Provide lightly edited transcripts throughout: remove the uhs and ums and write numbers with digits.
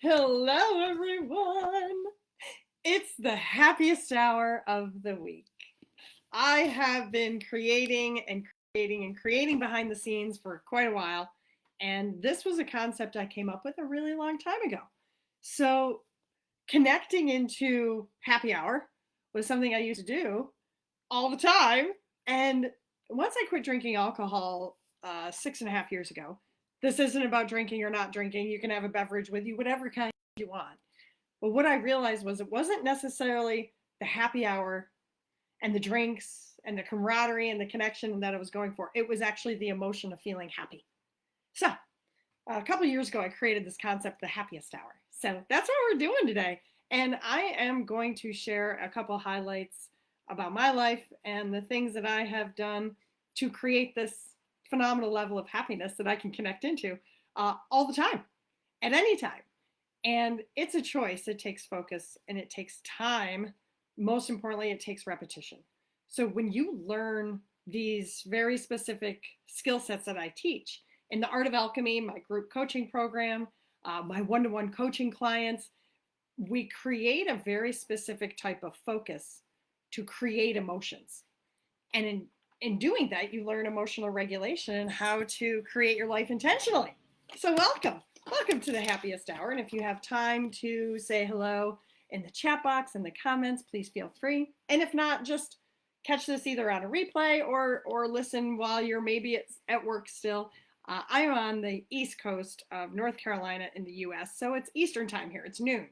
Hello, everyone. It's the happiest hour of the week. I have been creating behind the scenes for quite a while, and this was a concept I came up with a really long time ago. So, connecting into happy hour was something I used to do all the time. And once I quit drinking alcohol 6.5 years ago, this isn't about drinking or not drinking. You can have a beverage with you, whatever kind you want. But what I realized was it wasn't necessarily the happy hour and the drinks and the camaraderie and the connection that I was going for. It was actually the emotion of feeling happy. So a couple of years ago, I created this concept, the happiest hour. So that's what we're doing today. And I am going to share a couple of highlights about my life and the things that I have done to create this phenomenal level of happiness that I can connect into all the time, at any time. And it's a choice. It takes focus and it takes time. Most importantly, it takes repetition. So when you learn these very specific skill sets that I teach in the Art of Alchemy, my group coaching program, my one-to-one coaching clients, we create a very specific type of focus to create emotions. And in doing that, you learn emotional regulation and how to create your life intentionally. So welcome. Welcome to the happiest hour. And if you have time to say hello in the chat box and the comments, please feel free. And if not, just catch this either on a replay or listen while you're maybe at work still. I'm on the East Coast of North Carolina in the US, so it's Eastern time here. It's noon.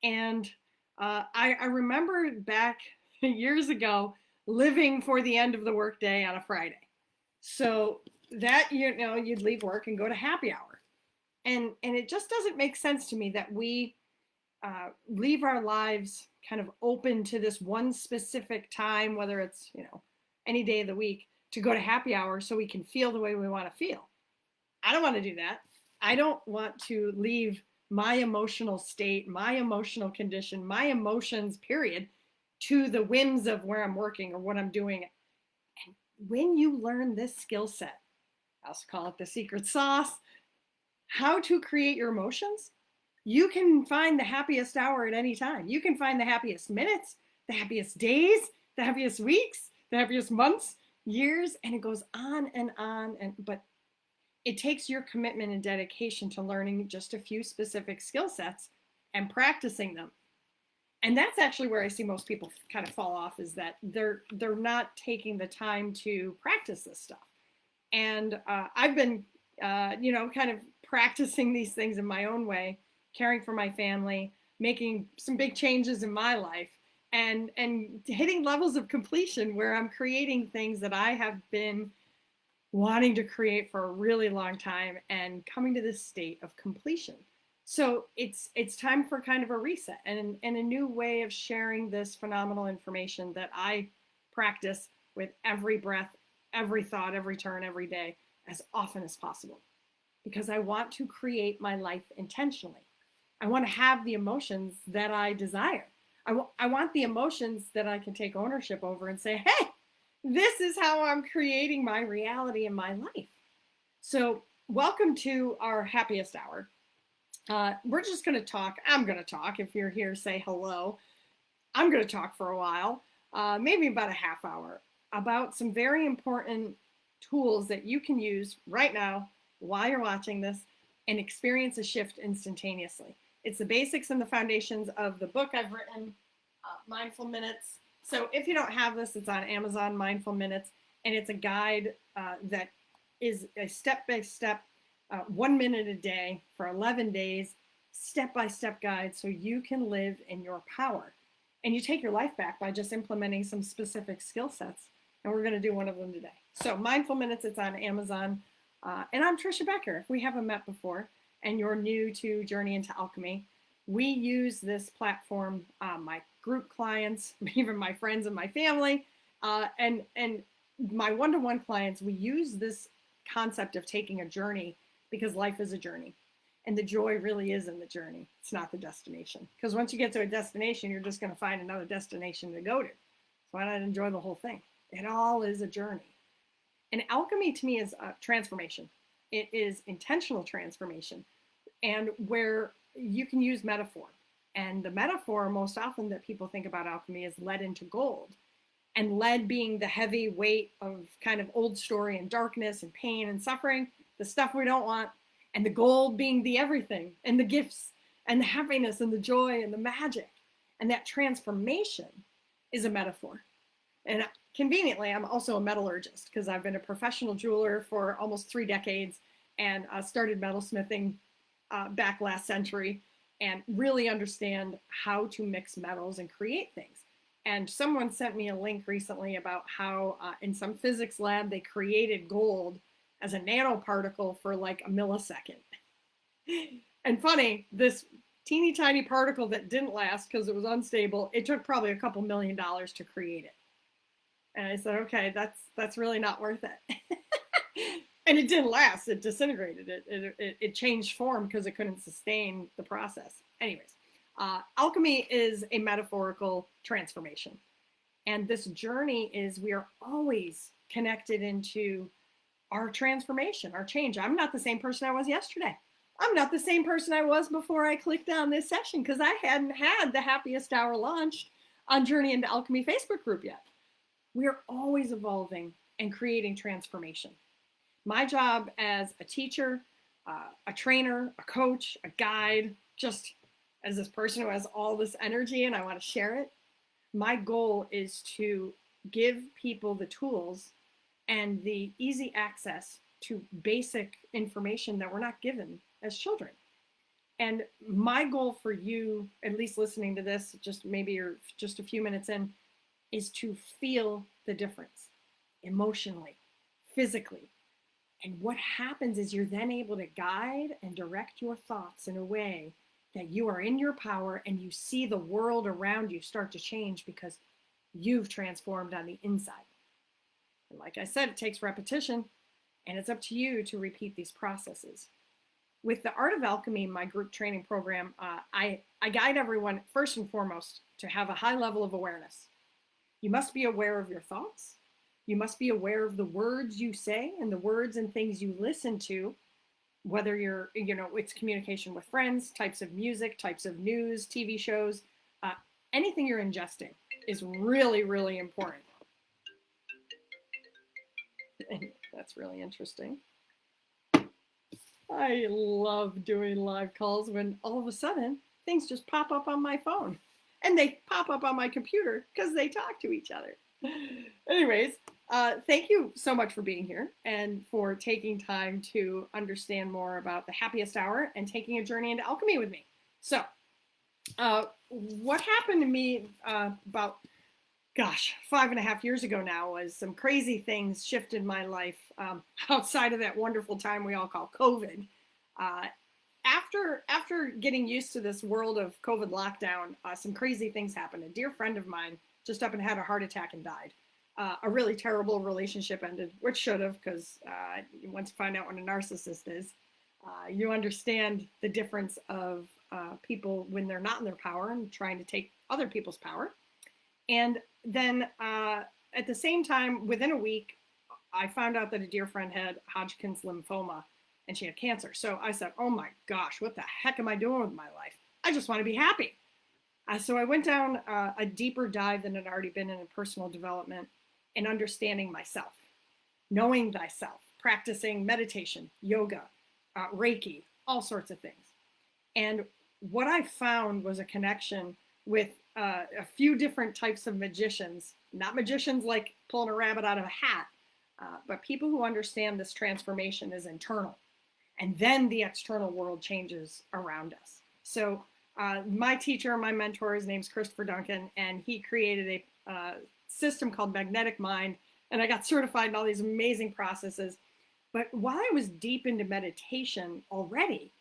And I remember back years ago living for the end of the workday on a Friday. So that, you'd leave work and go to happy hour. And it just doesn't make sense to me that we leave our lives kind of open to this one specific time, whether it's, any day of the week, to go to happy hour so we can feel the way we want to feel. I don't want to do that. I don't want to leave my emotional state, my emotional condition, my emotions, period, to the whims of where I'm working or what I'm doing. And when you learn this skill set, I also call it the secret sauce, how to create your emotions, you can find the happiest hour at any time. You can find the happiest minutes, the happiest days, the happiest weeks, the happiest months, years, and it goes on and on. But it takes your commitment and dedication to learning just a few specific skill sets and practicing them. And that's actually where I see most people kind of fall off, is that they're not taking the time to practice this stuff. And I've been, kind of practicing these things in my own way, caring for my family, making some big changes in my life, and hitting levels of completion where I'm creating things that I have been wanting to create for a really long time and coming to this state of completion. So it's time for kind of a reset and a new way of sharing this phenomenal information that I practice with every breath, every thought, every turn, every day, as often as possible. Because I want to create my life intentionally. I want to have the emotions that I desire. I want the emotions that I can take ownership over and say, hey, this is how I'm creating my reality in my life. So welcome to our happiest hour. We're just going to talk. I'm going to talk. If you're here, say hello. I'm going to talk for a while, maybe about a half hour, about some very important tools that you can use right now while you're watching this and experience a shift instantaneously. It's the basics and the foundations of the book I've written, Mindful Minutes. So if you don't have this, it's on Amazon, Mindful Minutes, and it's a guide that is a step-by-step, 1 minute a day for 11 days, step-by-step guide so you can live in your power. And you take your life back by just implementing some specific skill sets. And we're going to do one of them today. So Mindful Minutes, it's on Amazon. And I'm Trisha Becker. If we haven't met before and you're new to Journey into Alchemy, we use this platform, my group clients, even my friends and my family, and my one-to-one clients, we use this concept of taking a journey because life is a journey. And the joy really is in the journey. It's not the destination. Because once you get to a destination, you're just going to find another destination to go to. So why not enjoy the whole thing? It all is a journey. And alchemy to me is transformation. It is intentional transformation. And where you can use metaphor. And the metaphor most often that people think about alchemy is lead into gold. And lead being the heavy weight of kind of old story and darkness and pain and suffering, the stuff we don't want, and the gold being the everything and the gifts and the happiness and the joy and the magic. And that transformation is a metaphor. And conveniently, I'm also a metallurgist because I've been a professional jeweler for almost 3 decades and started metalsmithing back last century and really understand how to mix metals and create things. And someone sent me a link recently about how in some physics lab, they created gold as a nanoparticle for like a millisecond. And funny, this teeny tiny particle that didn't last because it was unstable, it took probably a couple $1 million to create it. And I said, okay, that's really not worth it. And it didn't last, it disintegrated. It changed form because it couldn't sustain the process. Anyways. Alchemy is a metaphorical transformation. And this journey is we are always connected into our transformation, our change. I'm not the same person I was yesterday. I'm not the same person I was before I clicked on this session because I hadn't had the Happiest Hour launched on Journey into Alchemy Facebook group yet. We are always evolving and creating transformation. My job as a teacher, a trainer, a coach, a guide, just as this person who has all this energy and I want to share it, my goal is to give people the tools and the easy access to basic information that we're not given as children. And my goal for you, at least listening to this, just maybe you're just a few minutes in, is to feel the difference emotionally, physically. And what happens is you're then able to guide and direct your thoughts in a way that you are in your power and you see the world around you start to change because you've transformed on the inside. And like I said, it takes repetition and it's up to you to repeat these processes. With the Art of Alchemy, my group training program, I guide everyone first and foremost to have a high level of awareness. You must be aware of your thoughts. You must be aware of the words you say and the words and things you listen to, whether you're, it's communication with friends, types of music, types of news, TV shows, anything you're ingesting is really, really important. And that's really interesting. I love doing live calls when all of a sudden things just pop up on my phone and they pop up on my computer because they talk to each other. Anyways, thank you so much for being here and for taking time to understand more about the Happiest Hour and taking a journey into alchemy with me. So, what happened to me about 5.5 years ago now was some crazy things shifted my life outside of that wonderful time we all call COVID. After getting used to this world of COVID lockdown, some crazy things happened. A dear friend of mine just up and had a heart attack and died. A really terrible relationship ended, which should have, because once you find out what a narcissist is, you understand the difference of people when they're not in their power and trying to take other people's power. And then at the same time, within a week, I found out that a dear friend had Hodgkin's lymphoma and she had cancer. So I said, oh my gosh, what the heck am I doing with my life? I just want to be happy. So I went down a deeper dive than had already been in personal development and understanding myself, knowing thyself, practicing meditation, yoga, Reiki, all sorts of things. And what I found was a connection with a few different types of magicians, not magicians like pulling a rabbit out of a hat, but people who understand this transformation is internal. And then the external world changes around us. So my teacher, my mentor, his name's Christopher Duncan, and he created a system called Magnetic Mind. And I got certified in all these amazing processes. But while I was deep into meditation already,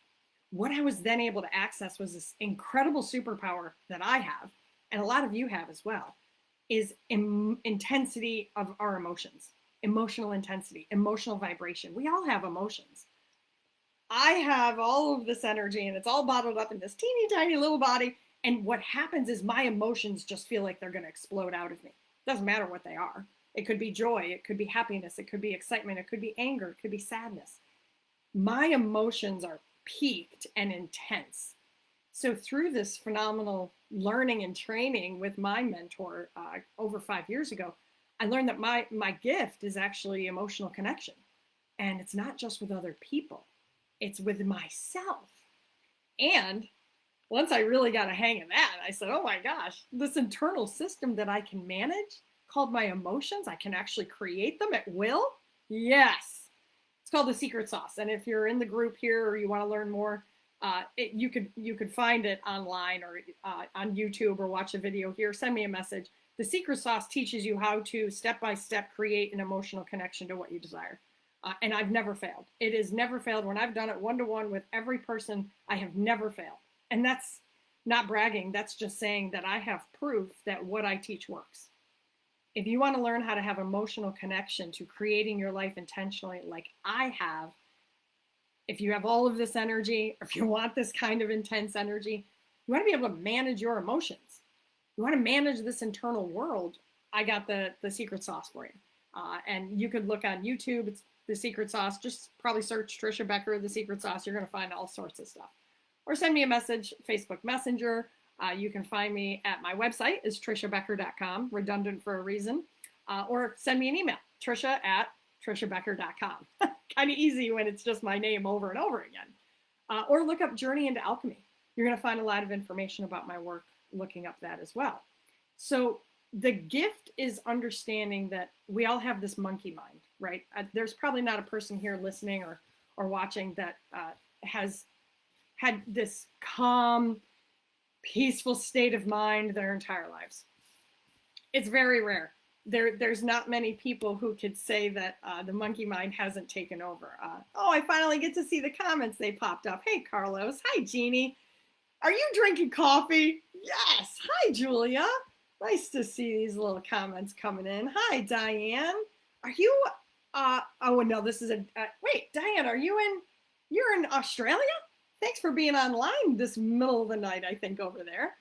what I was then able to access was this incredible superpower that I have, and a lot of you have as well, is intensity of our emotions, emotional intensity, emotional vibration. We all have emotions. I have all of this energy and it's all bottled up in this teeny tiny little body. And what happens is my emotions just feel like they're going to explode out of me. Doesn't matter what they are. It could be joy. It could be happiness. It could be excitement. It could be anger. It could be sadness. My emotions are peaked and intense. So through this phenomenal learning and training with my mentor over 5 years ago, I learned that my gift is actually emotional connection. And it's not just with other people, it's with myself. And once I really got a hang of that, I said, oh my gosh, this internal system that I can manage called my emotions, I can actually create them at will. Yes. It's called the secret sauce. And if you're in the group here or you want to learn more, you could find it online or on YouTube or watch a video here. Send me a message. The secret sauce teaches you how to step by step create an emotional connection to what you desire. And I've never failed. It has never failed. When I've done it one-to-one with every person, I have never failed. And that's not bragging. That's just saying that I have proof that what I teach works. If you want to learn how to have emotional connection to creating your life intentionally like I have, if you have all of this energy, or if you want this kind of intense energy, you want to be able to manage your emotions. You want to manage this internal world. I got the secret sauce for you. And you could look on YouTube. It's the secret sauce. Just probably search Trisha Becker, the secret sauce. You're going to find all sorts of stuff. Or send me a message, Facebook Messenger. You can find me at my website is trishabecker.com, redundant for a reason. Or send me an email, trisha@trishabecker.com. Kind of easy when it's just my name over and over again. Or look up Journey into Alchemy. You're going to find a lot of information about my work looking up that as well. So the gift is understanding that we all have this monkey mind, right? There's probably not a person here listening or watching that has had this calm, peaceful state of mind their entire lives. It's very rare. There's not many people who could say that the monkey mind hasn't taken over. I finally get to see the comments they popped up. Hey, Carlos. Hi, Jeannie. Are you drinking coffee? Yes. Hi, Julia. Nice to see these little comments coming in. Hi, Diane. Are you, no, this is wait, Diane, you're in Australia? Thanks for being online this middle of the night, I think, over there.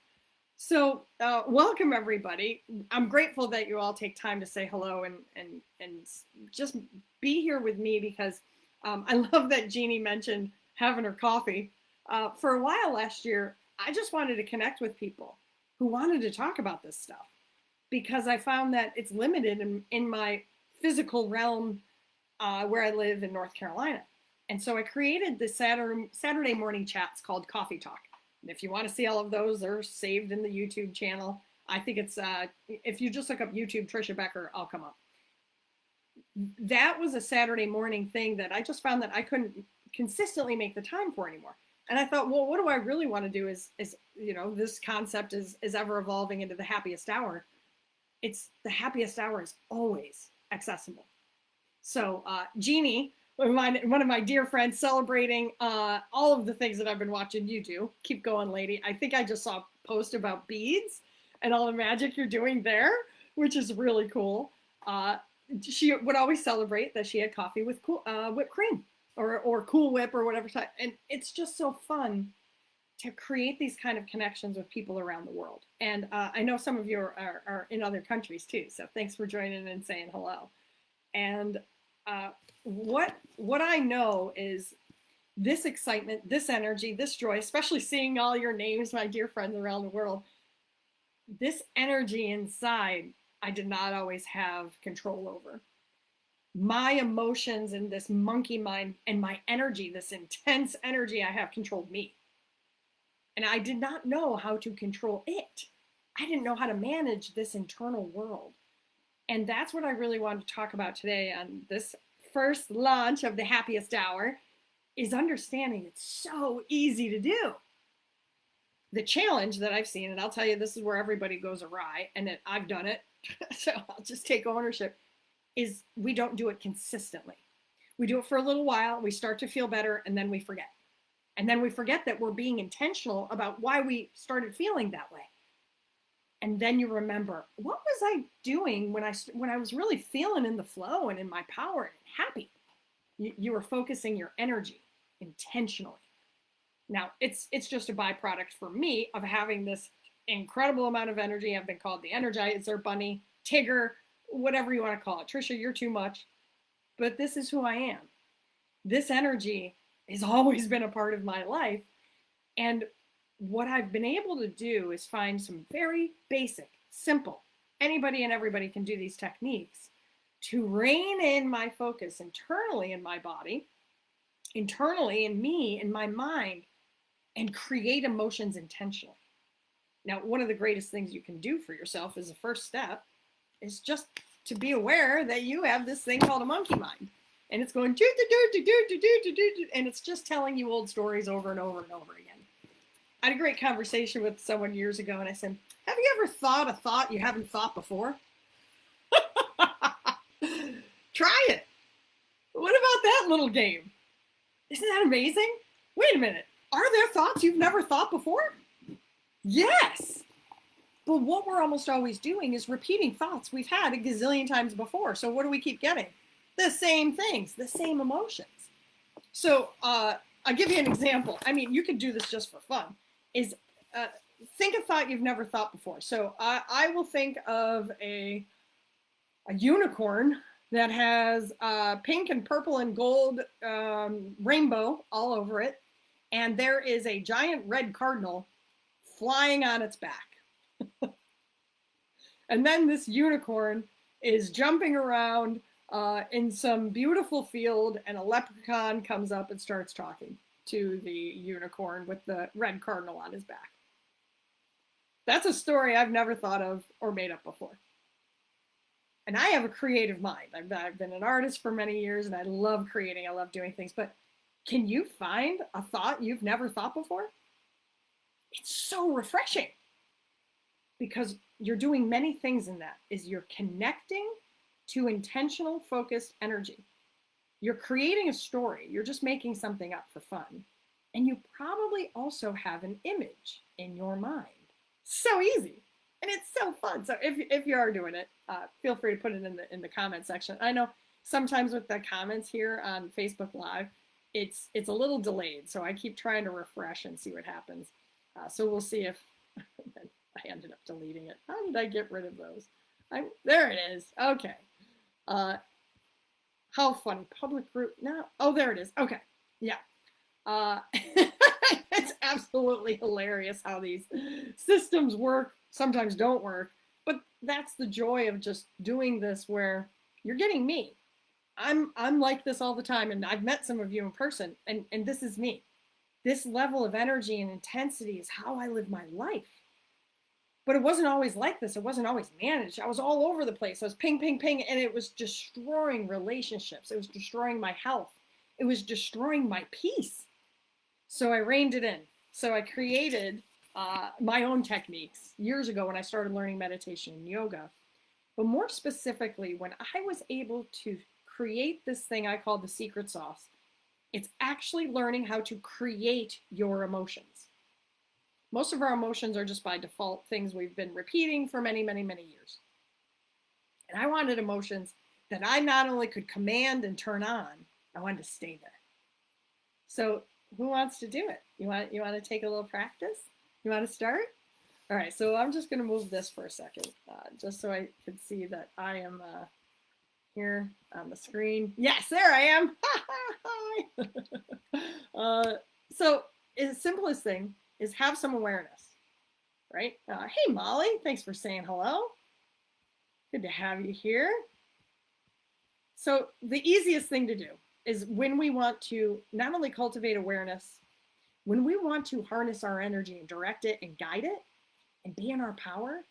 So welcome, everybody. I'm grateful that you all take time to say hello and just be here with me because I love that Jeannie mentioned having her coffee. For a while last year, I just wanted to connect with people who wanted to talk about this stuff because I found that it's limited in my physical realm where I live in North Carolina. And so I created the Saturday morning chats called Coffee Talk. And if you want to see all of those, they're saved in the YouTube channel. I think it's, if you just look up YouTube Trisha Becker, I'll come up. That was a Saturday morning thing that I just found that I couldn't consistently make the time for anymore. And I thought, well, what do I really want to do is this concept is ever evolving into the happiest hour. It's the happiest hour is always accessible. So Jeannie, one of my dear friends, celebrating all of the things that I've been watching you do. Keep going, lady. I think I just saw a post about beads and all the magic you're doing there, which is really cool. She would always celebrate that she had coffee with whipped cream or Cool Whip or whatever type. And it's just so fun to create these kind of connections with people around the world. And I know some of you are in other countries too. So thanks for joining and saying hello. And what I know is this excitement, this energy, this joy, especially seeing all your names, my dear friends around the world, this energy inside, I did not always have control over. My emotions and this monkey mind and my energy, this intense energy I have controlled me. And I did not know how to control it. I didn't know how to manage this internal world. And that's what I really wanted to talk about today on this first launch of the Happiest Hour, is understanding it's so easy to do. The challenge that I've seen, and I'll tell you, this is where everybody goes awry, and I've done it, so I'll just take ownership, is we don't do it consistently. We do it for a little while, we start to feel better, and then we forget. And then we forget that we're being intentional about why we started feeling that way. And then you remember, what was I doing when I was really feeling in the flow and in my power and happy? You were focusing your energy intentionally. Now, it's just a byproduct for me of having this incredible amount of energy. I've been called the Energizer Bunny, Tigger, whatever you want to call it. Trisha, you're too much. But this is who I am. This energy has always been a part of my life. And what I've been able to do is find some very basic, simple, anybody and everybody can do these techniques to rein in my focus internally in my body, internally in me, in my mind, and create emotions intentionally. Now, one of the greatest things you can do for yourself as a first step is just to be aware that you have this thing called a monkey mind. And it's going, and it's just telling you old stories over and over and over again. I had a great conversation with someone years ago, and I said, have you ever thought a thought you haven't thought before? Try it. What about that little game? Isn't that amazing? Wait a minute. Are there thoughts you've never thought before? Yes. But what we're almost always doing is repeating thoughts we've had a gazillion times before. So what do we keep getting? The same things, the same emotions. So I'll give you an example. I mean, you could do this just for fun. Is think a thought you've never thought before. So I will think of a unicorn that has pink and purple and gold rainbow all over it. And there is a giant red cardinal flying on its back. And then this unicorn is jumping around in some beautiful field, and a leprechaun comes up and starts talking to the unicorn with the red cardinal on his back. That's a story I've never thought of or made up before. And I have a creative mind. I've been an artist for many years, and I love creating. I love doing things. But can you find a thought you've never thought before? It's so refreshing, because you're doing many things in that. Is you're connecting to intentional, focused energy. You're creating a story. You're just making something up for fun. And you probably also have an image in your mind. So easy. And it's so fun. So if you are doing it, feel free to put it in the comment section. I know sometimes with the comments here on Facebook Live, it's a little delayed. So I keep trying to refresh and see what happens. So we'll see if I ended up deleting it. How did I get rid of those? There it is. Okay. How funny. Public group. No. Oh, there it is. Okay. Yeah. It's absolutely hilarious how these systems work, sometimes don't work, but that's the joy of just doing this, where you're getting me. I'm like this all the time, and I've met some of you in person, and this is me. This level of energy and intensity is how I live my life. But it wasn't always like this. It wasn't always managed. I was all over the place. I was ping, ping, ping, and it was destroying relationships. It was destroying my health. It was destroying my peace. So I reined it in. So I created my own techniques years ago when I started learning meditation and yoga. But more specifically, when I was able to create this thing I call the secret sauce, it's actually learning how to create your emotions. Most of our emotions are just by default things we've been repeating for many, many, many years. And I wanted emotions that I not only could command and turn on, I wanted to stay there. So who wants to do it? You want to take a little practice? You want to start? All right, so I'm just going to move this for a second, just so I can see that I am here on the screen. Yes, there I am. Hi. So the simplest thing is have some awareness, right? Hey, Molly, thanks for saying hello. Good to have you here. So the easiest thing to do is, when we want to not only cultivate awareness, when we want to harness our energy and direct it and guide it and be in our power,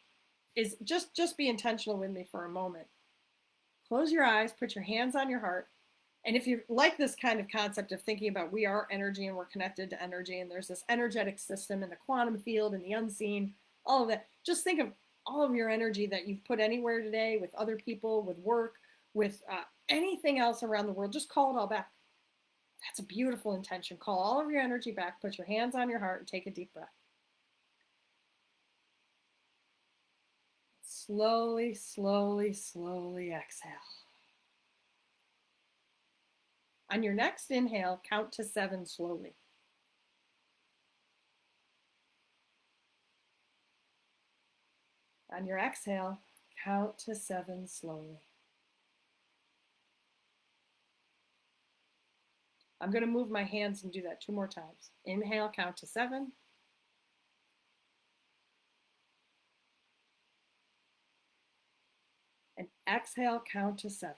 is just be intentional with me for a moment. Close your eyes, put your hands on your heart. And if you like this kind of concept of thinking about we are energy and we're connected to energy, and there's this energetic system in the quantum field and the unseen, all of that, just think of all of your energy that you've put anywhere today, with other people, with work, with anything else around the world. Just call it all back. That's a beautiful intention. Call all of your energy back, put your hands on your heart, and take a deep breath. Slowly, slowly, slowly exhale. On your next inhale, count to 7 slowly. On your exhale, count to 7 slowly. I'm going to move my hands and do that 2 more times. Inhale, count to 7. exhale, count to 7.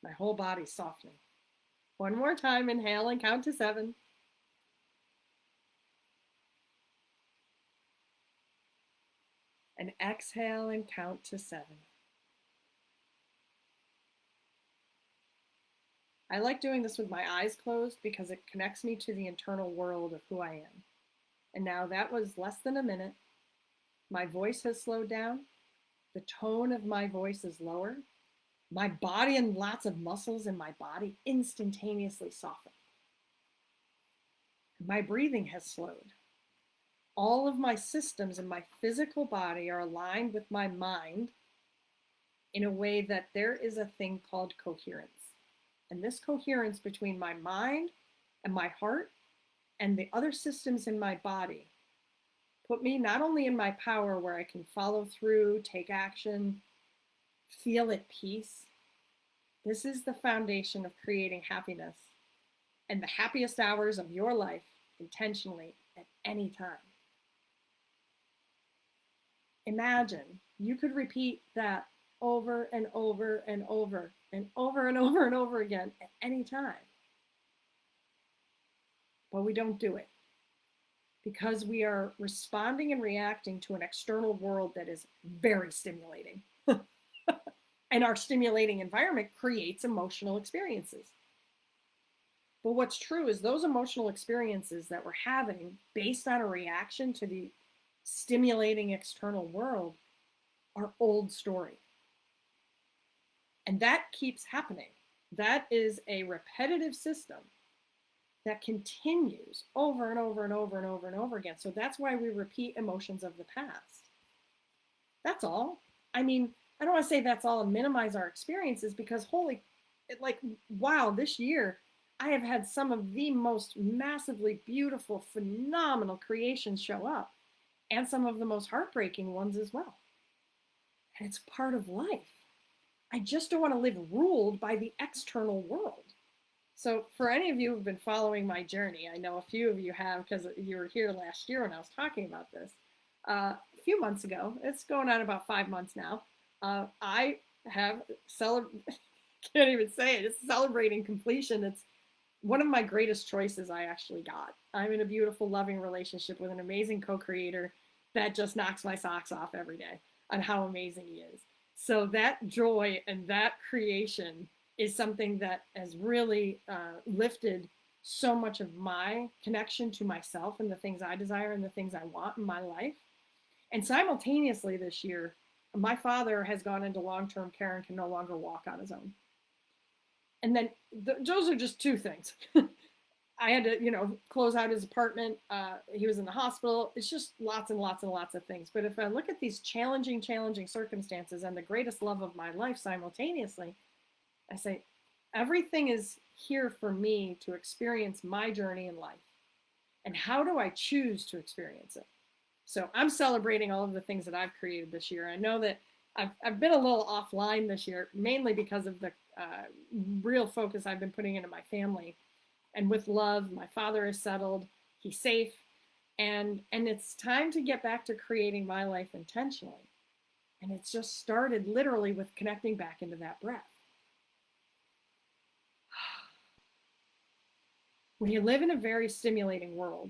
My whole body's softening. One more time, inhale and count to 7. And exhale and count to 7. I like doing this with my eyes closed because it connects me to the internal world of who I am. And now that was less than a minute. My voice has slowed down. The tone of my voice is lower. My body and lots of muscles in my body instantaneously soften. My breathing has slowed. All of my systems in my physical body are aligned with my mind in a way that there is a thing called coherence. And this coherence between my mind and my heart and the other systems in my body put me not only in my power where I can follow through, take action, feel at peace. This is the foundation of creating happiness and the happiest hours of your life intentionally at any time. Imagine you could repeat that over and over and over and over and over and over again at any time. But we don't do it because we are responding and reacting to an external world that is very stimulating. And our stimulating environment creates emotional experiences. But what's true is those emotional experiences that we're having based on a reaction to the stimulating external world are old story. And that keeps happening. That is a repetitive system that continues over and over and over and over and over again. So that's why we repeat emotions of the past. That's all. I mean, I don't want to say that's all and minimize our experiences because wow, this year I have had some of the most massively beautiful, phenomenal creations show up and some of the most heartbreaking ones as well. And it's part of life. I just don't want to live ruled by the external world. So for any of you who've been following my journey, I know a few of you have because you were here last year when I was talking about this. A few months ago, it's going on about 5 months now, I have can't even say it, it's celebrating completion. It's one of my greatest choices I actually got. I'm in a beautiful, loving relationship with an amazing co-creator that just knocks my socks off every day on how amazing he is. So that joy and that creation is something that has really lifted so much of my connection to myself and the things I desire and the things I want in my life. And simultaneously this year, my father has gone into long-term care and can no longer walk on his own. And then those are just two things. I had to, close out his apartment. He was in the hospital. It's just lots and lots and lots of things. But if I look at these challenging circumstances and the greatest love of my life simultaneously, I say, everything is here for me to experience my journey in life. And how do I choose to experience it? So I'm celebrating all of the things that I've created this year. I know that I've been a little offline this year, mainly because of the real focus I've been putting into my family. And with love, my father is settled, he's safe, and it's time to get back to creating my life intentionally. And it's just started literally with connecting back into that breath. We live in a very stimulating world,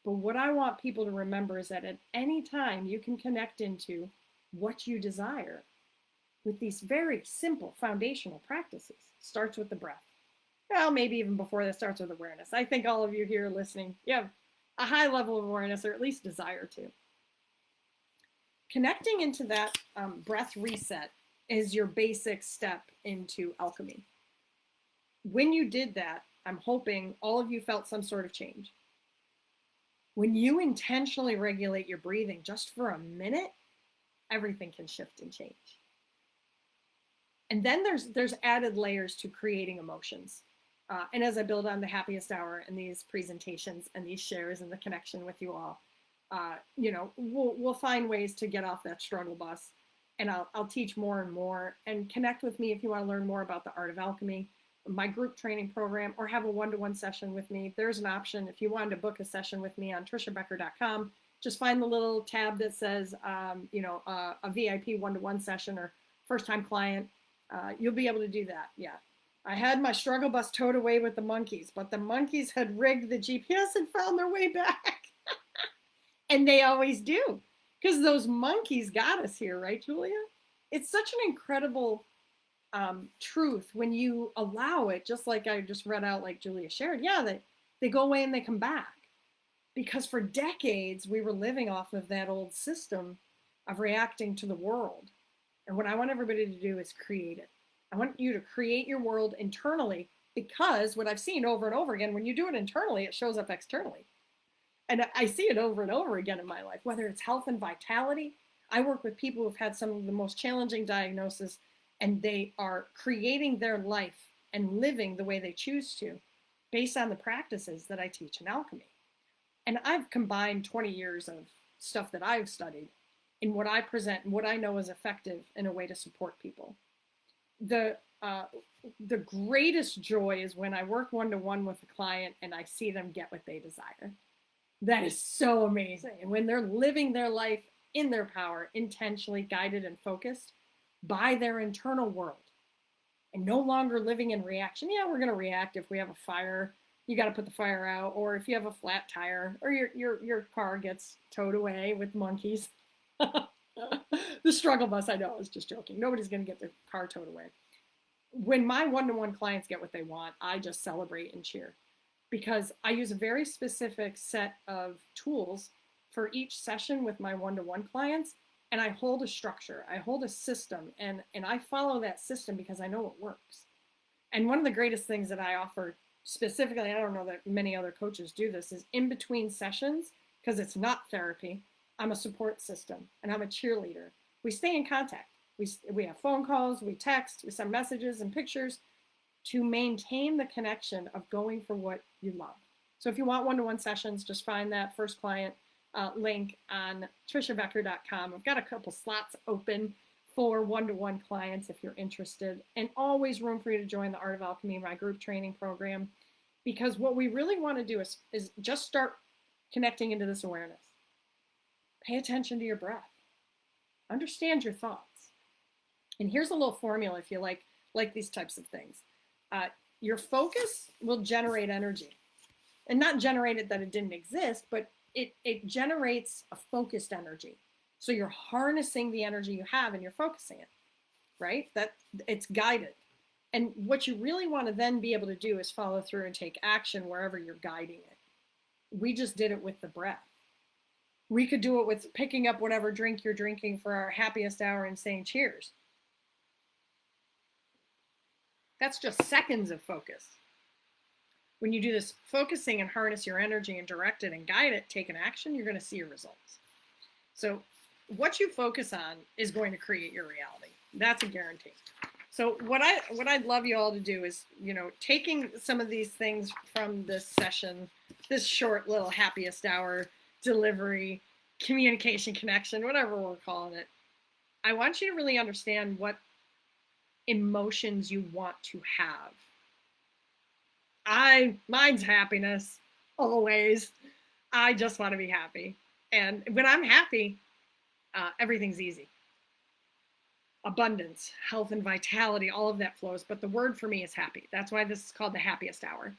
but what I want people to remember is that at any time you can connect into what you desire with these very simple foundational practices. Starts with the breath. Well, maybe even before that, starts with awareness. I think all of you here listening, you have a high level of awareness, or at least desire to. Connecting into that breath reset is your basic step into alchemy. When you did that, I'm hoping all of you felt some sort of change. When you intentionally regulate your breathing just for a minute, everything can shift and change. And then there's added layers to creating emotions. And as I build on the happiest hour and these presentations and these shares and the connection with you all, we'll find ways to get off that struggle bus. And I'll teach more and more. And connect with me if you want to learn more about the art of alchemy, my group training program, or have a one-to-one session with me. There's an option if you wanted to book a session with me on trishabecker.com. just find the little tab that says, a VIP one-to-one session or first-time client. You'll be able to do that. Yeah. I had my struggle bus towed away with the monkeys, but the monkeys had rigged the GPS and found their way back. And they always do, because those monkeys got us here, right, Julia? It's such an incredible truth when you allow it, just like I just read out, like Julia shared. Yeah, they go away and they come back. Because for decades, we were living off of that old system of reacting to the world. And what I want everybody to do is create it. I want you to create your world internally, because what I've seen over and over again, when you do it internally, it shows up externally. And I see it over and over again in my life, whether it's health and vitality. I work with people who've had some of the most challenging diagnoses, and they are creating their life and living the way they choose to based on the practices that I teach in alchemy. And I've combined 20 years of stuff that I've studied in what I present and what I know is effective in a way to support people. The greatest joy is when I work one-to-one with a client and I see them get what they desire. That is so amazing. And when they're living their life in their power, intentionally guided and focused by their internal world, and no longer living in reaction. Yeah, we're going to react if we have a fire. You got to put the fire out, or if you have a flat tire, or your car gets towed away with monkeys. The struggle bus, I know, I was just joking. Nobody's going to get their car towed away. When my one-to-one clients get what they want, I just celebrate and cheer, because I use a very specific set of tools for each session with my one-to-one clients, and I hold a structure, I hold a system, and I follow that system because I know it works. And one of the greatest things that I offer specifically, I don't know that many other coaches do this, is in between sessions, because it's not therapy, I'm a support system and I'm a cheerleader. We stay in contact. We have phone calls, we text, we send messages and pictures to maintain the connection of going for what you love. So if you want one-to-one sessions, just find that first client link on trishabecker.com. I've got a couple slots open for one-to-one clients if you're interested, and always room for you to join the Art of Alchemy, my group training program, because what we really want to do is just start connecting into this awareness. Pay attention to your breath. Understand your thoughts. And here's a little formula if you like these types of things. Your focus will generate energy. And not generate it that it didn't exist, but it generates a focused energy. So you're harnessing the energy you have and you're focusing it, right? That it's guided. And what you really want to then be able to do is follow through and take action wherever you're guiding it. We just did it with the breath. We could do it with picking up whatever drink you're drinking for our happiest hour and saying cheers. That's just seconds of focus. When you do this focusing and harness your energy and direct it and guide it, take an action, you're going to see your results. So what you focus on is going to create your reality. That's a guarantee. So what I'd love you all to do is, taking some of these things from this session, this short little happiest hour delivery, communication, connection, whatever we're calling it, I want you to really understand what emotions you want to have. Mine's happiness, always. I just want to be happy. And when I'm happy, everything's easy. Abundance, health and vitality, all of that flows. But the word for me is happy. That's why this is called the happiest hour.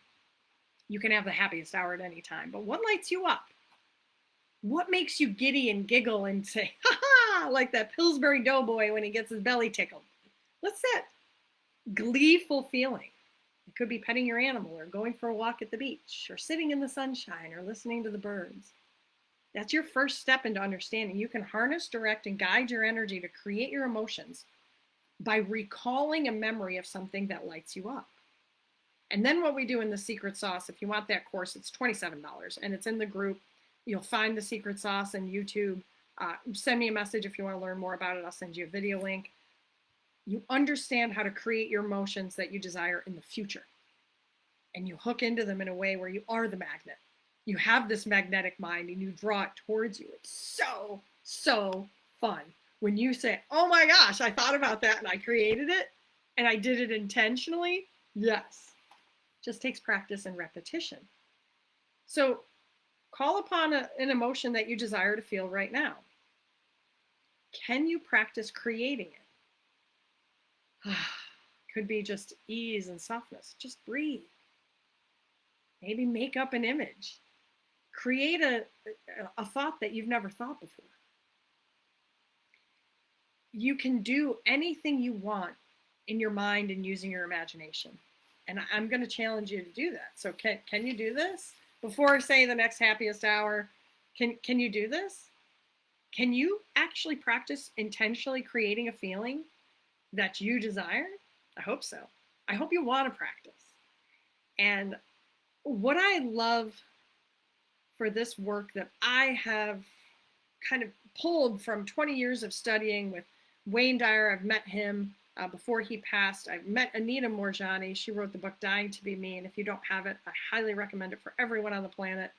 You can have the happiest hour at any time. But what lights you up? What makes you giddy and giggle and say, ha ha, like that Pillsbury Doughboy when he gets his belly tickled? What's that gleeful feeling? It could be petting your animal or going for a walk at the beach or sitting in the sunshine or listening to the birds. That's your first step into understanding. You can harness, direct, and guide your energy to create your emotions by recalling a memory of something that lights you up. And then what we do in the secret sauce, if you want that course, it's $27 and it's in the group. You'll find the secret sauce on YouTube. Send me a message if you want to learn more about it. I'll send you a video link. You understand how to create your emotions that you desire in the future. And you hook into them in a way where you are the magnet. You have this magnetic mind and you draw it towards you. It's so, so fun. When you say, oh my gosh, I thought about that and I created it and I did it intentionally. Yes. Just takes practice and repetition. So call upon an emotion that you desire to feel right now. Can you practice creating it? Could be just ease and softness. Just breathe. Maybe make up an image. Create a thought that you've never thought before. You can do anything you want in your mind and using your imagination. And I'm going to challenge you to do that. So can you do this? Before, say, the next happiest hour, can you do this? Can you actually practice intentionally creating a feeling that you desire? I hope so. I hope you want to practice. And what I love for this work that I have kind of pulled from 20 years of studying with Wayne Dyer, I've met him before he passed. I've met Anita Moorjani. She wrote the book Dying to Be Me. And if you don't have it, I highly recommend it for everyone on the planet.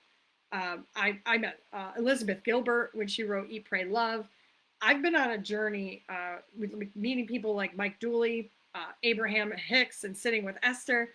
I met Elizabeth Gilbert when she wrote Eat, Pray, Love. I've been on a journey with meeting people like Mike Dooley, Abraham Hicks, and sitting with Esther.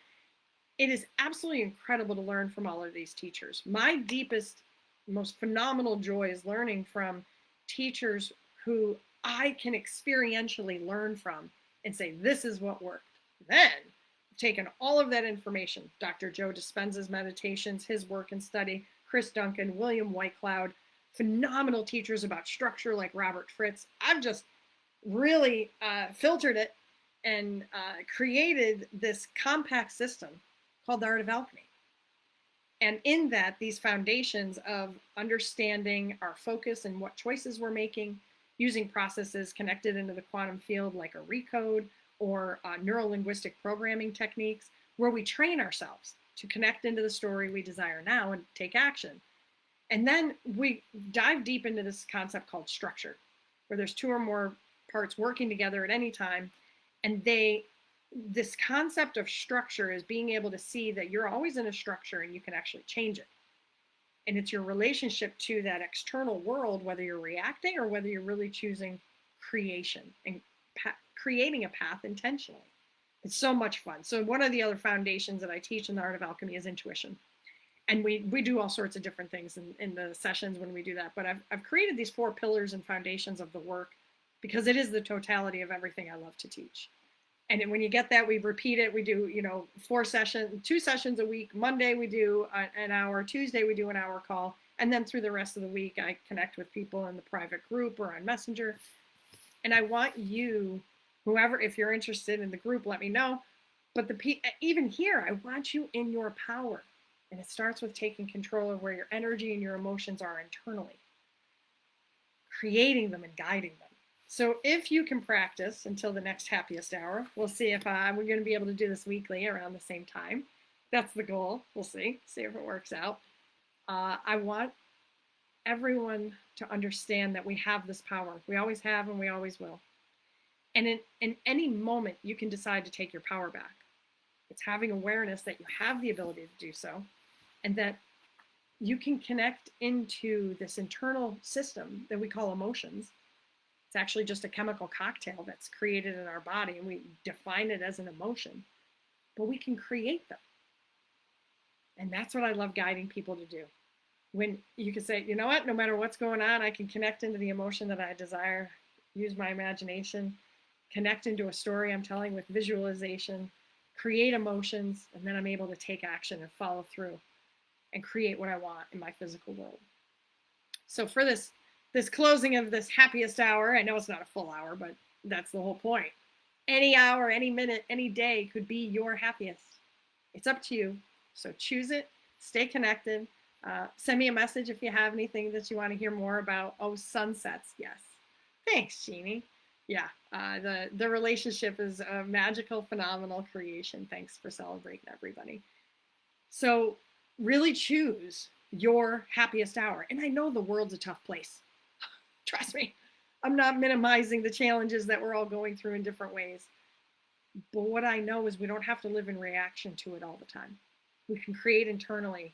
It is absolutely incredible to learn from all of these teachers. My deepest, most phenomenal joy is learning from teachers who I can experientially learn from and say, this is what worked. Then I've taken all of that information, Dr. Joe Dispenza's meditations, his work and study, Chris Duncan, William Whitecloud, phenomenal teachers about structure like Robert Fritz. I've just really filtered it and created this compact system called the Art of Alchemy. And in that, these foundations of understanding our focus and what choices we're making, using processes connected into the quantum field like a recode or neuro-linguistic programming techniques, where we train ourselves to connect into the story we desire now and take action. And then we dive deep into this concept called structure, where there's two or more parts working together at any time. And this concept of structure is being able to see that you're always in a structure and you can actually change it. And it's your relationship to that external world, whether you're reacting or whether you're really choosing creation and creating a path intentionally. It's so much fun. So one of the other foundations that I teach in the Art of Alchemy is intuition. And we do all sorts of different things in the sessions when we do that. But I've created these 4 pillars and foundations of the work because it is the totality of everything I love to teach. And when you get that, we repeat it. We do, 2 sessions a week. Monday, we do an hour. Tuesday, we do an hour call. And then through the rest of the week, I connect with people in the private group or on Messenger. And I want you, whoever, if you're interested in the group, let me know. But even here, I want you in your power. And it starts with taking control of where your energy and your emotions are internally, creating them and guiding them. So if you can practice until the next happiest hour, we'll see if we're going to be able to do this weekly around the same time. That's the goal. We'll see if it works out. I want everyone to understand that we have this power. We always have and we always will. And in any moment, you can decide to take your power back. It's having awareness that you have the ability to do so and that you can connect into this internal system that we call emotions. It's actually just a chemical cocktail that's created in our body, and we define it as an emotion, but we can create them. And that's what I love guiding people to do. When you can say, you know what, no matter what's going on, I can connect into the emotion that I desire, use my imagination, connect into a story I'm telling with visualization, create emotions, and then I'm able to take action and follow through and create what I want in my physical world. So for this closing of this happiest hour, I know it's not a full hour, but that's the whole point. Any hour, any minute, any day could be your happiest. It's up to you. So choose it, stay connected. Send me a message if you have anything that you want to hear more about. Oh, sunsets, yes. Thanks, Jeannie. Yeah, the relationship is a magical, phenomenal creation. Thanks for celebrating, everybody. So really choose your happiest hour. And I know the world's a tough place. Trust me, I'm not minimizing the challenges that we're all going through in different ways. But what I know is we don't have to live in reaction to it all the time. We can create internally,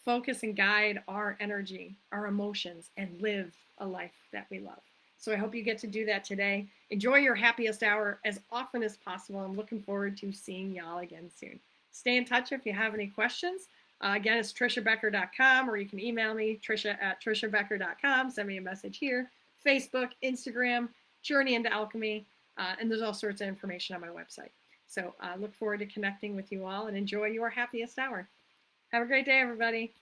focus and guide our energy, our emotions, and live a life that we love. So I hope you get to do that today. Enjoy your happiest hour as often as possible. I'm looking forward to seeing y'all again soon. Stay in touch if you have any questions. Again, it's trishabecker.com, or you can email me, trisha@trishabecker.com. Send me a message here. Facebook, Instagram, Journey into Alchemy, and there's all sorts of information on my website. So look forward to connecting with you all, and enjoy your happiest hour. Have a great day, everybody.